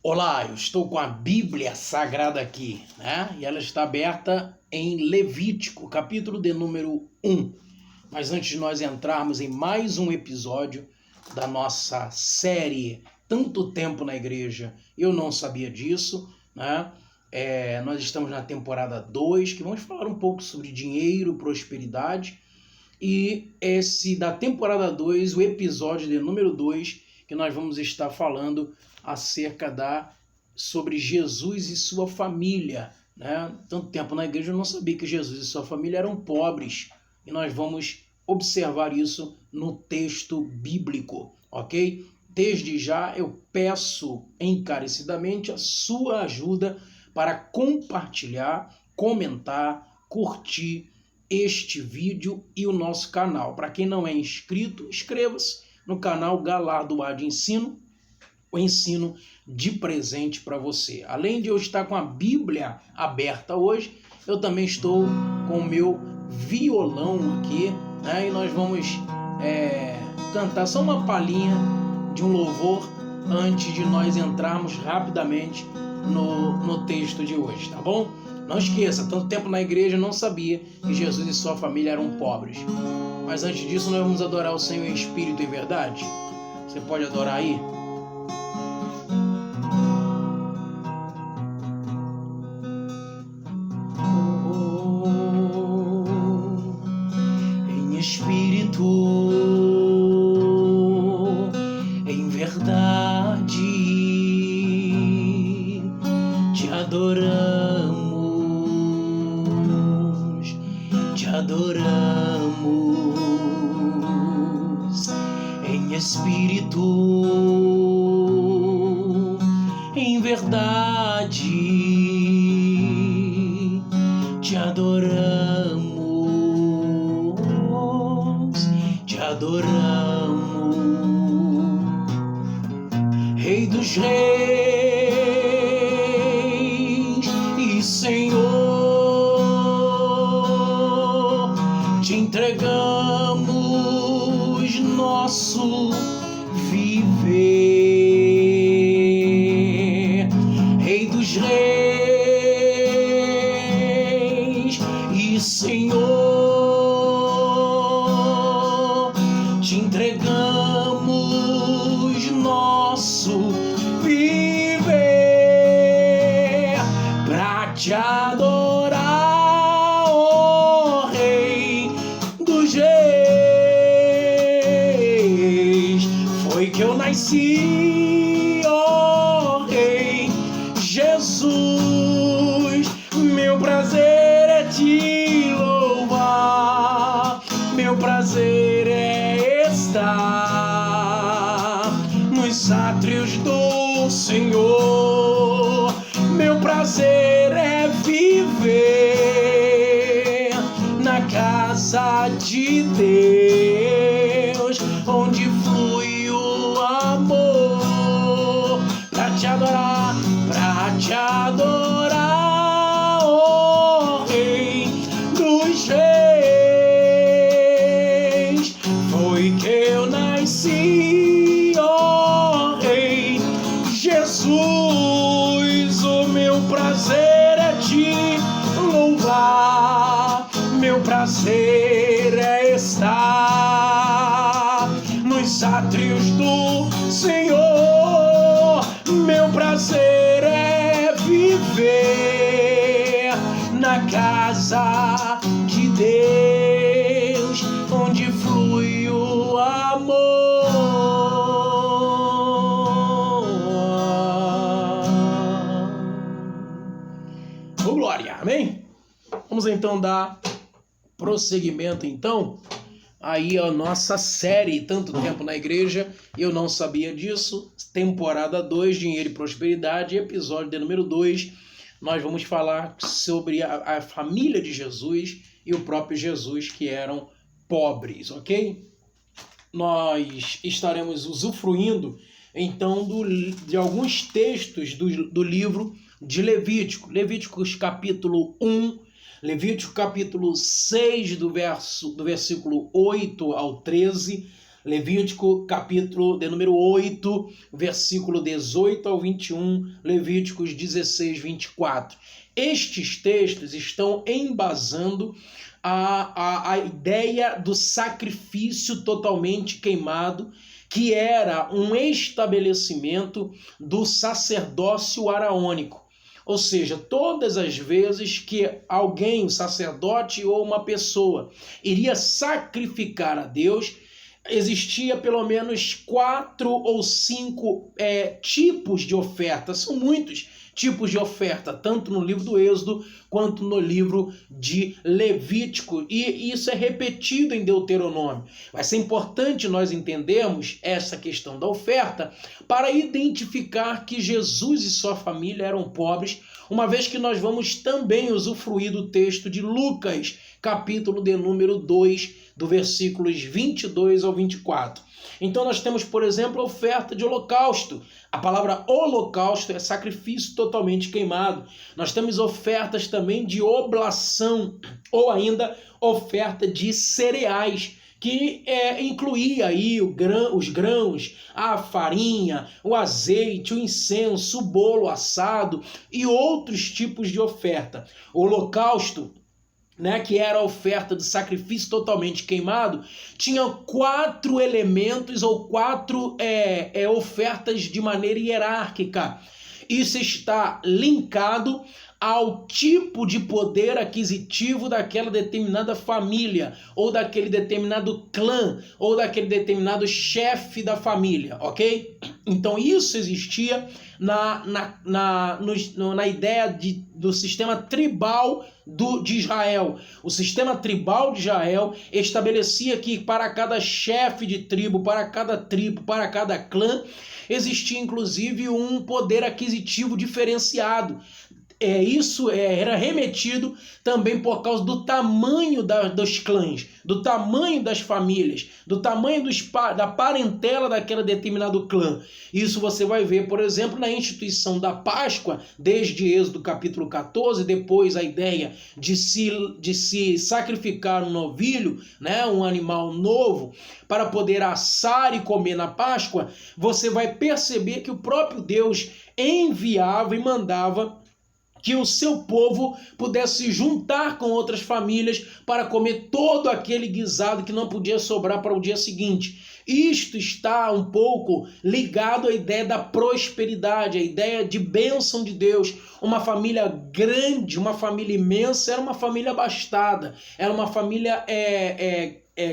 Olá, eu estou com a Bíblia Sagrada aqui, né? E ela está aberta em Levítico, capítulo de número 1. Mas antes de nós entrarmos em mais um episódio da nossa série Tanto Tempo na Igreja, eu não sabia disso, né? Nós estamos na temporada 2, que vamos falar um pouco sobre dinheiro, prosperidade. E esse da temporada 2, o episódio de número 2, que nós vamos estar falando acerca sobre Jesus e sua família, né? Tanto tempo na igreja eu não sabia que Jesus e sua família eram pobres, e nós vamos observar isso no texto bíblico, ok? Desde já eu peço encarecidamente a sua ajuda para compartilhar, comentar, curtir este vídeo e o nosso canal. Para quem não é inscrito, inscreva-se no canal Galardoar de Ensino, o ensino de presente para você. Além de eu estar com a Bíblia aberta hoje, eu também estou com o meu violão aqui, né? E nós vamos cantar só uma palhinha de um louvor antes de nós entrarmos rapidamente no texto de hoje, tá bom? Não esqueça, tanto tempo na igreja eu não sabia que Jesus e sua família eram pobres. Mas antes disso nós vamos adorar o Senhor em espírito e verdade. Você pode adorar aí? Em espírito, em verdade, te adoramos, te adoramos. Em espírito, em verdade, te adoramos, te adoramos. Rei dos reis e Senhor, te entregamos nosso viver. Rei dos reis e Senhor, te entregamos nosso viver pra te adorar, ó Rei dos reis. Foi que eu nasci, ó Rei Jesus. Meu prazer é te louvar, meu prazer é estar nos átrios do Senhor. Meu prazer é viver na casa de Deus, onde flui o amor. Pra te adorar, pra te adorar, ó Rei dos reis. Foi que eu nasci, ó Rei Jesus. O meu prazer é te louvar, meu prazer é estar nos átrios do Senhor. Meu prazer é viver na casa de Deus, onde flui o amor. Oh, glória, amém? Vamos então dar prosseguimento então aí a nossa série Tanto Tempo na Igreja, eu não sabia disso, temporada 2, Dinheiro e Prosperidade, episódio de número 2. Nós vamos falar sobre a família de Jesus e o próprio Jesus, que eram pobres, ok? Nós estaremos usufruindo então de alguns textos do livro de Levítico. Levíticos capítulo 1, Levítico capítulo 6, do versículo 8 ao 13, Levítico, capítulo de número 8, versículo 18 ao 21, Levíticos 16, 24. Estes textos estão embasando a ideia do sacrifício totalmente queimado, que era um estabelecimento do sacerdócio araônico. Ou seja, todas as vezes que alguém, um sacerdote ou uma pessoa, iria sacrificar a Deus, existia pelo menos 4 ou 5 tipos de oferta. São muitos tipos de oferta, tanto no livro do Êxodo quanto no livro de Levítico. E isso é repetido em Deuteronômio. Vai ser importante nós entendermos essa questão da oferta para identificar que Jesus e sua família eram pobres, uma vez que nós vamos também usufruir do texto de Lucas, capítulo de número 2, do versículos 22 ao 24. Então nós temos, por exemplo, a oferta de holocausto. A palavra holocausto é sacrifício totalmente queimado. Nós temos ofertas também de oblação, ou ainda oferta de cereais, que incluía aí os grãos, a farinha, o azeite, o incenso, o bolo assado e outros tipos de oferta. O holocausto, que era a oferta de sacrifício totalmente queimado, tinha 4 elementos ou 4 ofertas de maneira hierárquica. Isso está linkado ao tipo de poder aquisitivo daquela determinada família, ou daquele determinado clã, ou daquele determinado chefe da família, ok? Então isso existia na ideia do sistema tribal de Israel. O sistema tribal de Israel estabelecia que para cada chefe de tribo, para cada clã, existia inclusive um poder aquisitivo diferenciado. Isso era remetido também por causa do tamanho dos clãs, do tamanho das famílias, do tamanho da parentela daquele determinado clã. Isso você vai ver, por exemplo, na instituição da Páscoa, desde Êxodo capítulo 14, depois a ideia de se sacrificar um novilho, um animal novo, para poder assar e comer na Páscoa. Você vai perceber que o próprio Deus enviava e mandava que o seu povo pudesse se juntar com outras famílias para comer todo aquele guisado que não podia sobrar para o dia seguinte. Isto está um pouco ligado à ideia da prosperidade, à ideia de bênção de Deus. Uma família grande, uma família imensa, era uma família abastada, era uma família,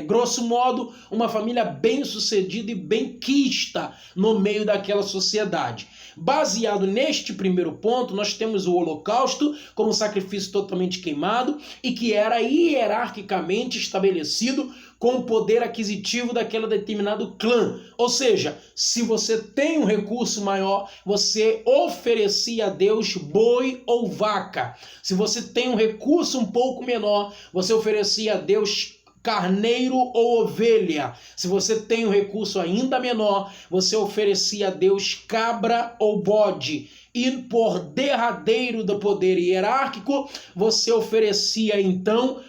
grosso modo, uma família bem-sucedida e bem-quista no meio daquela sociedade. Baseado neste primeiro ponto, nós temos o holocausto como sacrifício totalmente queimado e que era hierarquicamente estabelecido com o poder aquisitivo daquele determinado clã. Ou seja, se você tem um recurso maior, você oferecia a Deus boi ou vaca. Se você tem um recurso um pouco menor, você oferecia a Deus carneiro ou ovelha. Se você tem um recurso ainda menor, você oferecia a Deus cabra ou bode. E por derradeiro do poder hierárquico, você oferecia então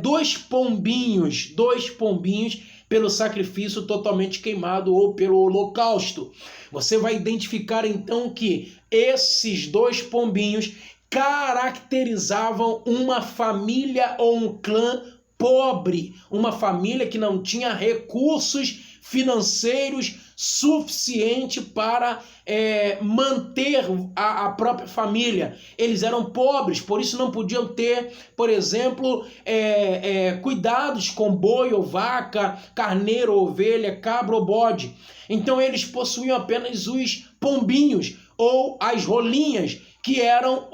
dois pombinhos pelo sacrifício totalmente queimado ou pelo holocausto. Você vai identificar então que esses 2 pombinhos caracterizavam uma família ou um clã pobre, uma família que não tinha recursos financeiros suficiente para manter a própria família. Eles eram pobres, por isso não podiam ter, por exemplo, cuidados com boi ou vaca, carneiro ou ovelha, cabra ou bode. Então eles possuíam apenas os pombinhos ou as rolinhas, que eram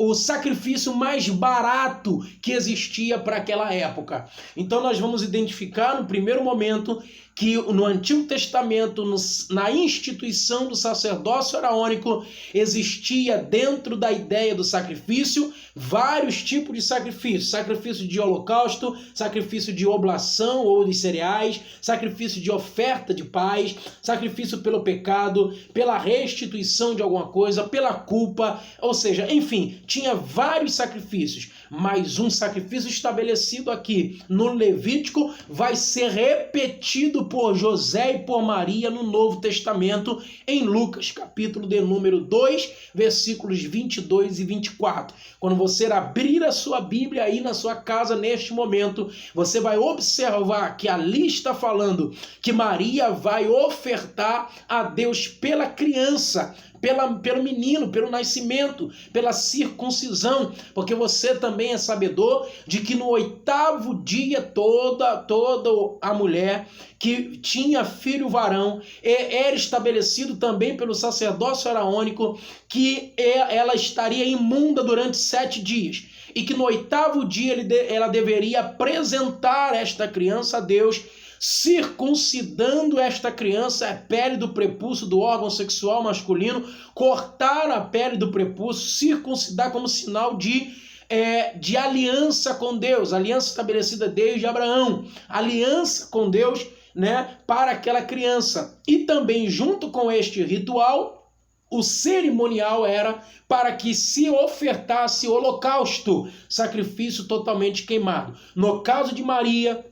o sacrifício mais barato que existia para aquela época. Então nós vamos identificar no primeiro momento que no Antigo Testamento, na instituição do sacerdócio araônico, existia dentro da ideia do sacrifício vários tipos de sacrifício. Sacrifício de holocausto, sacrifício de oblação ou de cereais, sacrifício de oferta de paz, sacrifício pelo pecado, pela restituição de alguma coisa, pela culpa, ou seja, enfim, tinha vários sacrifícios, mas um sacrifício estabelecido aqui no Levítico vai ser repetido por José e por Maria no Novo Testamento, em Lucas, capítulo de número 2, versículos 22 e 24. Quando você abrir a sua Bíblia aí na sua casa neste momento, você vai observar que ali está falando que Maria vai ofertar a Deus pela criança, pelo menino, pelo nascimento, pela circuncisão, porque você também é sabedor de que no 8º dia toda a mulher que tinha filho varão era estabelecido também pelo sacerdócio araônico que ela estaria imunda durante 7 dias e que no 8º dia ela deveria apresentar esta criança a Deus, circuncidando esta criança, a pele do prepúcio do órgão sexual masculino, cortar a pele do prepúcio, circuncidar como sinal de aliança com Deus, aliança estabelecida desde Abraão, aliança com Deus, né, para aquela criança. E também junto com este ritual, o cerimonial era para que se ofertasse holocausto, sacrifício totalmente queimado. No caso de Maria,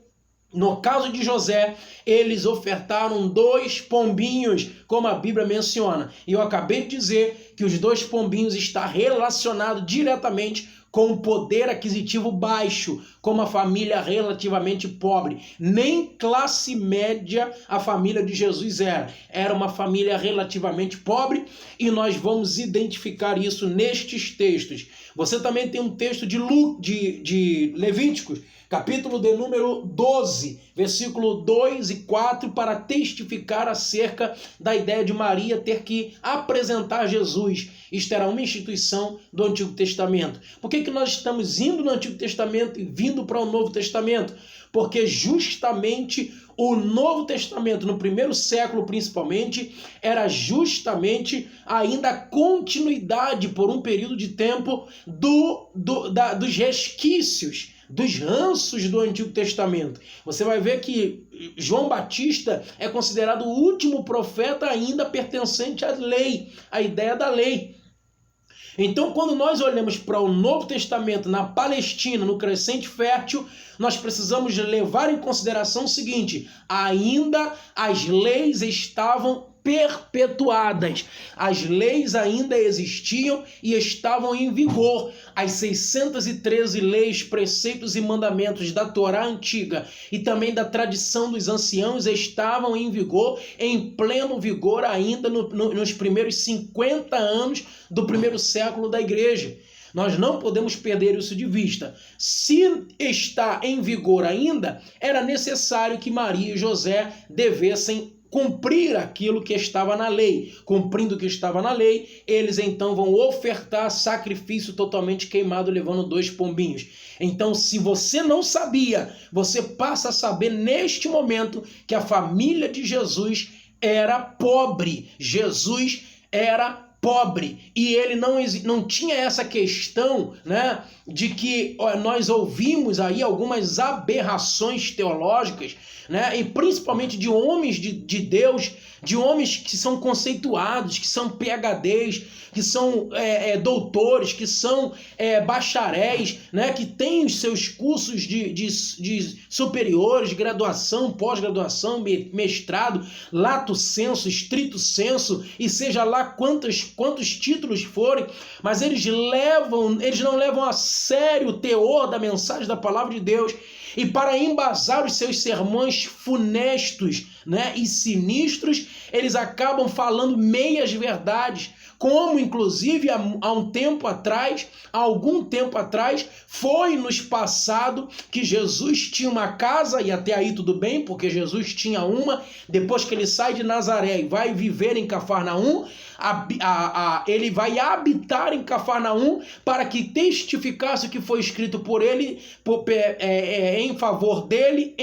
no caso de José, eles ofertaram 2 pombinhos, como a Bíblia menciona. E eu acabei de dizer que os 2 pombinhos está relacionado diretamente com o poder aquisitivo baixo, com uma família relativamente pobre. Nem classe média a família de Jesus era. Era uma família relativamente pobre e nós vamos identificar isso nestes textos. Você também tem um texto de Levíticos, capítulo de número 12, versículo 2 e 4, para testificar acerca da ideia de Maria ter que apresentar Jesus. Isto era uma instituição do Antigo Testamento. Por que nós estamos indo no Antigo Testamento e vindo para o Novo Testamento? Porque justamente o Novo Testamento, no 1º século principalmente, era justamente ainda a continuidade por um período de tempo dos resquícios, dos ranços do Antigo Testamento. Você vai ver que João Batista é considerado o último profeta ainda pertencente à lei, à ideia da lei. Então, quando nós olhamos para o Novo Testamento na Palestina, no Crescente Fértil, nós precisamos levar em consideração o seguinte: ainda as leis estavam perpetuadas. As leis ainda existiam e estavam em vigor. As 613 leis, preceitos e mandamentos da Torá antiga e também da tradição dos anciãos estavam em vigor, em pleno vigor ainda nos primeiros 50 anos do 1º século da igreja. Nós não podemos perder isso de vista. Se está em vigor ainda, era necessário que Maria e José devessem cumprir aquilo que estava na lei. Cumprindo o que estava na lei, eles então vão ofertar sacrifício totalmente queimado, levando 2 pombinhos. Então, se você não sabia, você passa a saber neste momento que a família de Jesus era pobre. Jesus era pobre, e ele não tinha essa questão, né, de que nós ouvimos aí algumas aberrações teológicas, né, e principalmente de homens de Deus, de homens que são conceituados, que são PhDs, que são doutores, que são bacharéis, né, que têm os seus cursos de superiores, de graduação, pós-graduação, mestrado, lato sensu, estrito sensu, e seja lá quantos títulos forem, mas eles não levam a sério o teor da mensagem da palavra de Deus. E para embasar os seus sermões funestos, né, e sinistros, eles acabam falando meias verdades, como inclusive há algum tempo atrás, foi nos passado que Jesus tinha uma casa, e até aí tudo bem, porque Jesus tinha uma, depois que ele sai de Nazaré e vai viver em Cafarnaum, ele vai habitar em Cafarnaum para que testificasse o que foi escrito por ele, em favor dele,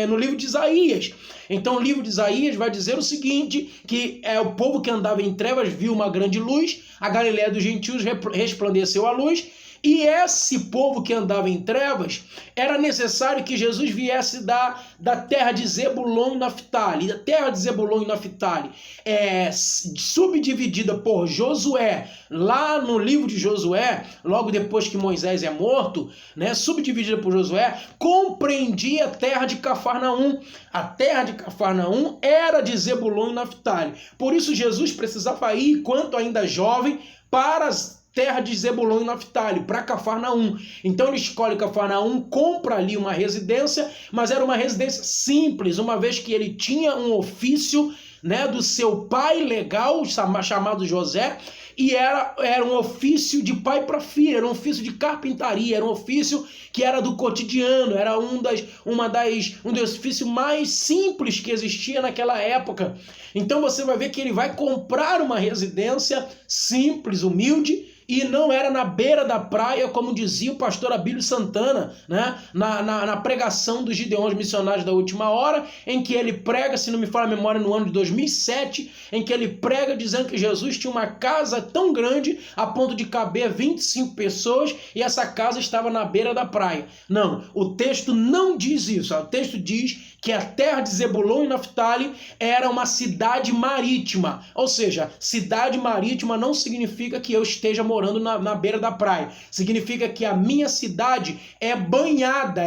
no livro de Isaías. Então livro de Isaías vai dizer o seguinte, que o povo que andava em trevas viu uma grande luz, a Galileia dos gentios resplandeceu a luz, e esse povo que andava em trevas, era necessário que Jesus viesse da terra de Zebulon e Naftali. A terra de Zebulon e Naftali é subdividida por Josué, lá no livro de Josué, logo depois que Moisés é morto, né, subdividida por Josué, compreendia a terra de Cafarnaum. A terra de Cafarnaum era de Zebulon e Naftali. Por isso Jesus precisava ir, quanto ainda jovem, para as terra de Zebulon e Naftali, para Cafarnaum. Então ele escolhe Cafarnaum, compra ali uma residência, mas era uma residência simples, uma vez que ele tinha um ofício, né, do seu pai legal, chamado José, e era um ofício de pai para filho, era um ofício de carpintaria, era um ofício que era do cotidiano, era um dos ofícios mais simples que existia naquela época. Então você vai ver que ele vai comprar uma residência simples, humilde, e não era na beira da praia, como dizia o pastor Abílio Santana, né? na pregação dos Gideões Missionários da Última Hora, em que ele prega, se não me falha a memória, no ano de 2007, em que ele prega dizendo que Jesus tinha uma casa tão grande a ponto de caber 25 pessoas e essa casa estava na beira da praia. Não, o texto não diz isso. O texto diz que a terra de Zebulon e Naftali era uma cidade marítima. Ou seja, cidade marítima não significa que eu esteja morando na beira da praia. Significa que a minha cidade é banhada,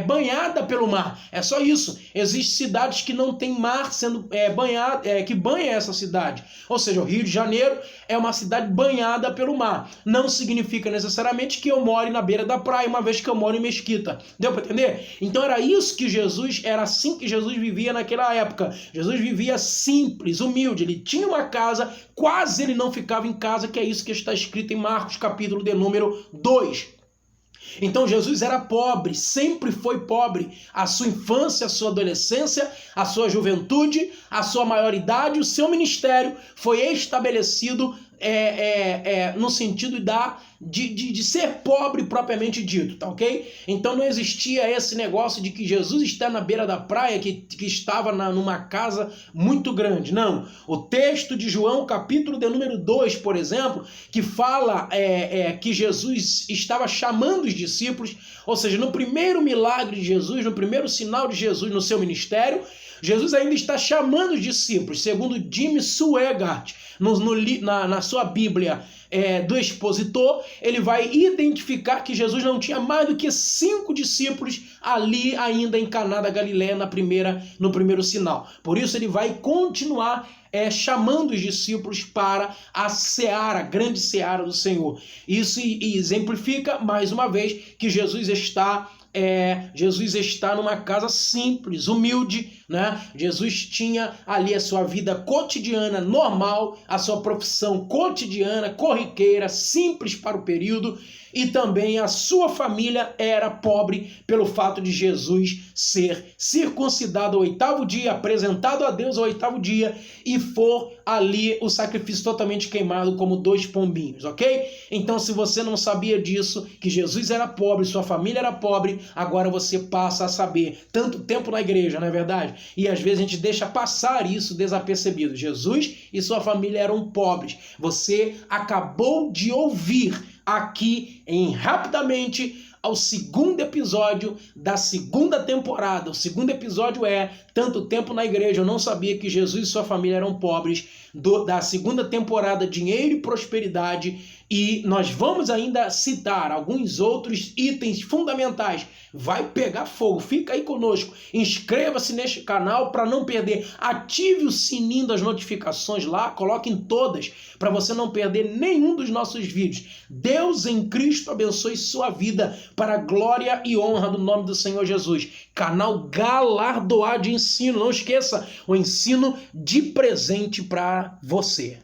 banhada pelo mar. É só isso. Existem cidades que não tem mar sendo banhado, que banha essa cidade. Ou seja, o Rio de Janeiro é uma cidade banhada pelo mar. Não significa necessariamente que eu more na beira da praia, uma vez que eu moro em Mesquita. Deu para entender? Então era isso que era assim que Jesus vivia naquela época. Jesus vivia simples, humilde. Ele tinha uma casa, quase ele não ficava em casa, que é isso que está escrito em Marcos, capítulo de número 2. Então Jesus era pobre, sempre foi pobre. A sua infância, a sua adolescência, a sua juventude, a sua maioridade, o seu ministério foi estabelecido no sentido de ser pobre propriamente dito, tá ok? Então não existia esse negócio de que Jesus está na beira da praia, que estava numa casa muito grande. Não. O texto de João, capítulo de número 2, por exemplo, que fala que Jesus estava chamando os discípulos, ou seja, no primeiro milagre de Jesus, no primeiro sinal de Jesus no seu ministério, Jesus ainda está chamando os discípulos, segundo Jim Swaggart, na sua Bíblia do expositor, ele vai identificar que Jesus não tinha mais do que 5 discípulos ali ainda em Caná da Galileia no primeiro sinal. Por isso ele vai continuar chamando os discípulos para a seara, a grande seara do Senhor. Isso exemplifica, mais uma vez, que Jesus está numa casa simples, humilde, né? Jesus tinha ali a sua vida cotidiana, normal, a sua profissão cotidiana, corriqueira, simples para o período, e também a sua família era pobre pelo fato de Jesus ser circuncidado ao 8º dia, apresentado a Deus ao 8º dia, e for ali o sacrifício totalmente queimado como 2 pombinhos, ok? Então, se você não sabia disso, que Jesus era pobre, sua família era pobre, agora você passa a saber. Tanto tempo na igreja, não é verdade? E às vezes a gente deixa passar isso desapercebido. Jesus e sua família eram pobres. Você acabou de ouvir aqui rapidamente ao 2º episódio da 2ª temporada. O 2º episódio Tanto Tempo na Igreja. Eu não sabia que Jesus e sua família eram pobres, da 2ª temporada, Dinheiro e Prosperidade. E nós vamos ainda citar alguns outros itens fundamentais. Vai pegar fogo, fica aí conosco. Inscreva-se neste canal para não perder. Ative o sininho das notificações lá, coloque em todas, para você não perder nenhum dos nossos vídeos. Deus em Cristo abençoe sua vida para a glória e honra do nome do Senhor Jesus. Canal galardoado de ensino. Não esqueça, o ensino de presente para você.